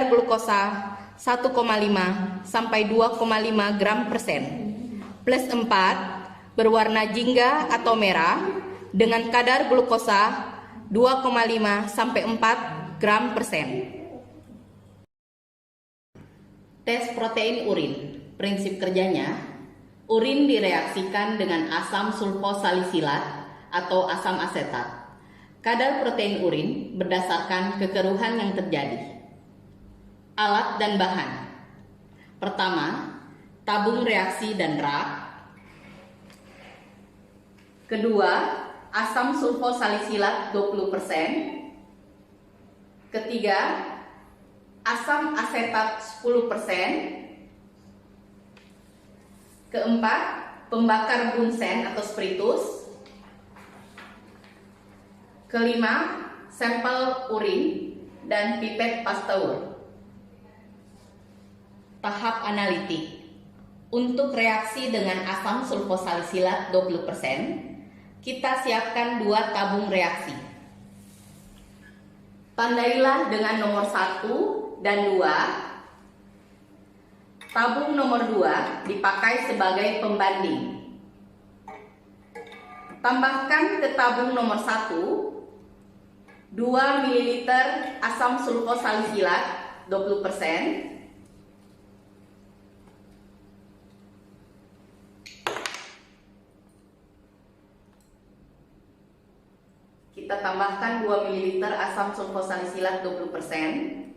glukosa 1,5 sampai 2,5 gram persen. Plus 4, berwarna jingga atau merah dengan kadar glukosa 2,5 sampai 4 gram persen. Tes protein urin. Prinsip kerjanya, urin direaksikan dengan asam sulfosalisilat atau asam asetat. Kadar protein urin berdasarkan kekeruhan yang terjadi. Alat dan bahan. Pertama, tabung reaksi dan rak. Kedua, asam sulfosalisilat 20%. Ketiga, asam asetat 10%. Keempat, pembakar bunsen atau spiritus. Kelima, sampel urin dan pipet Pasteur. Tahap analitik. Untuk reaksi dengan asam sulfosalisilat 20%, kita siapkan 2 tabung reaksi. Tandailah dengan nomor 1 dan 2. Tabung nomor 2 dipakai sebagai pembanding. Tambahkan ke tabung nomor 1 2 ml asam sulfosalisilat 20%. Kita tambahkan 2 ml asam sulfosalisilat 20%.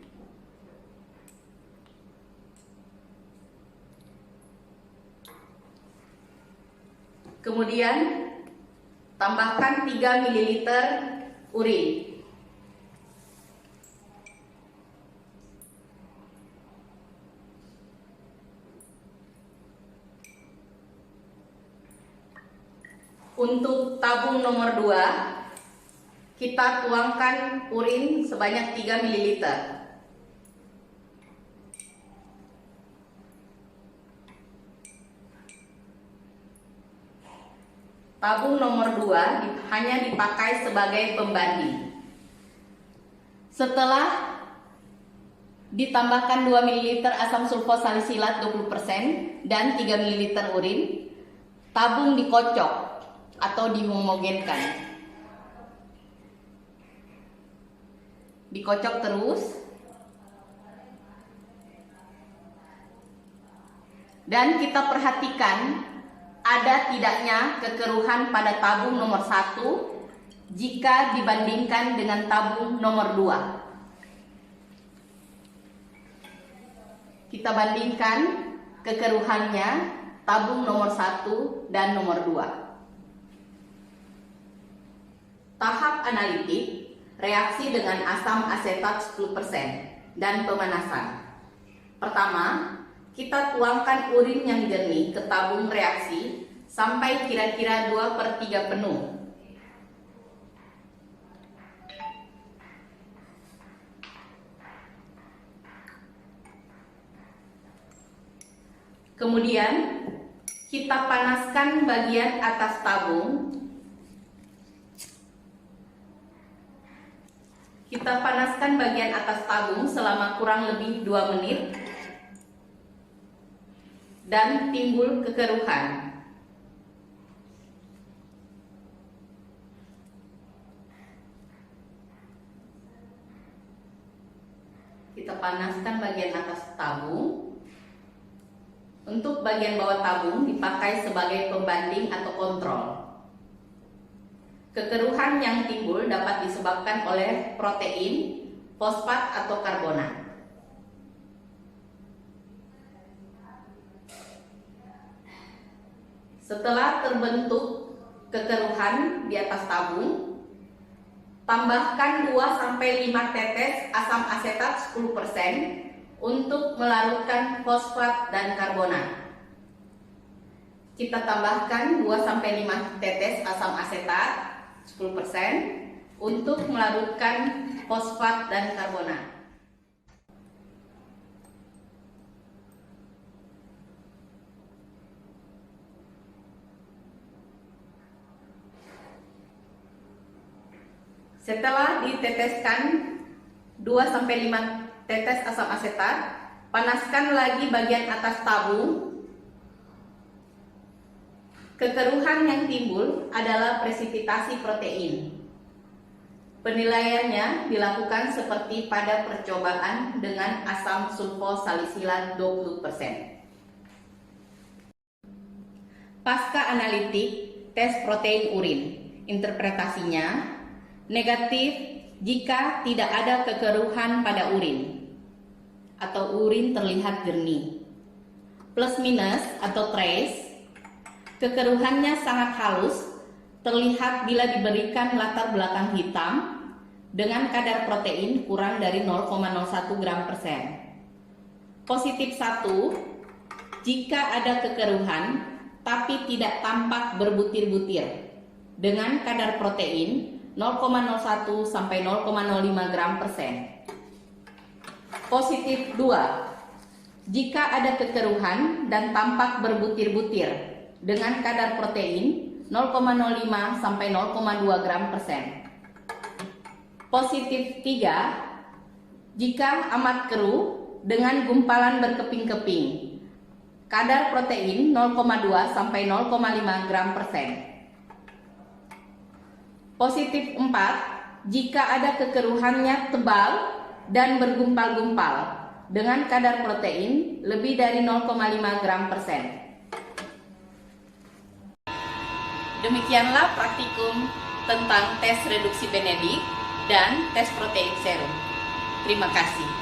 Kemudian tambahkan 3 ml urin. Untuk tabung nomor 2, kita tuangkan urin sebanyak 3 ml. Tabung nomor 2 hanya dipakai sebagai pembanding. Setelah ditambahkan 2 ml asam sulfosalisilat 20% dan 3 ml urin, tabung dikocok atau dihomogenkan. Dikocok terus dan kita perhatikan ada tidaknya kekeruhan pada tabung nomor 1 jika dibandingkan dengan tabung nomor 2. Kita bandingkan kekeruhannya tabung nomor 1 dan nomor 2. Tahap analitik. Reaksi dengan asam asetat 10% dan pemanasan. Pertama, kita tuangkan urin yang jernih ke tabung reaksi sampai kira-kira 2/3 penuh. Kemudian, kita panaskan bagian atas tabung. Kita panaskan bagian atas tabung selama kurang lebih 2 menit dan timbul kekeruhan. Kita panaskan bagian atas tabung. Untuk bagian bawah tabung dipakai sebagai pembanding atau kontrol. Kekeruhan yang timbul dapat disebabkan oleh protein, fosfat atau karbonat. Setelah terbentuk kekeruhan di atas tabung, tambahkan 2-5 tetes asam asetat 10% untuk melarutkan fosfat dan karbonat. Kita tambahkan 2-5 tetes asam asetat 10% untuk melarutkan fosfat dan karbonat. Setelah diteteskan 2-5 tetes asam asetat, panaskan lagi bagian atas tabung. Kekeruhan yang timbul adalah presipitasi protein. Penilaiannya dilakukan seperti pada percobaan dengan asam sulfosalisilat 20%. Pasca analitik tes protein urin, interpretasinya negatif jika tidak ada kekeruhan pada urin atau urin terlihat jernih. Plus minus atau trace, kekeruhannya sangat halus, terlihat bila diberikan latar belakang hitam dengan kadar protein kurang dari 0,01 gram persen. Positif 1, jika ada kekeruhan tapi tidak tampak berbutir-butir dengan kadar protein 0,01 sampai 0,05 gram persen. Positif 2, jika ada kekeruhan dan tampak berbutir-butir dengan kadar protein 0,05 sampai 0,2 gram persen. Positif 3, jika amat keruh dengan gumpalan berkeping-keping, kadar protein 0,2 sampai 0,5 gram persen. Positif 4, jika ada kekeruhannya tebal dan bergumpal-gumpal dengan kadar protein lebih dari 0,5 gram persen. Demikianlah praktikum tentang tes reduksi Benedict dan tes protein serum. Terima kasih.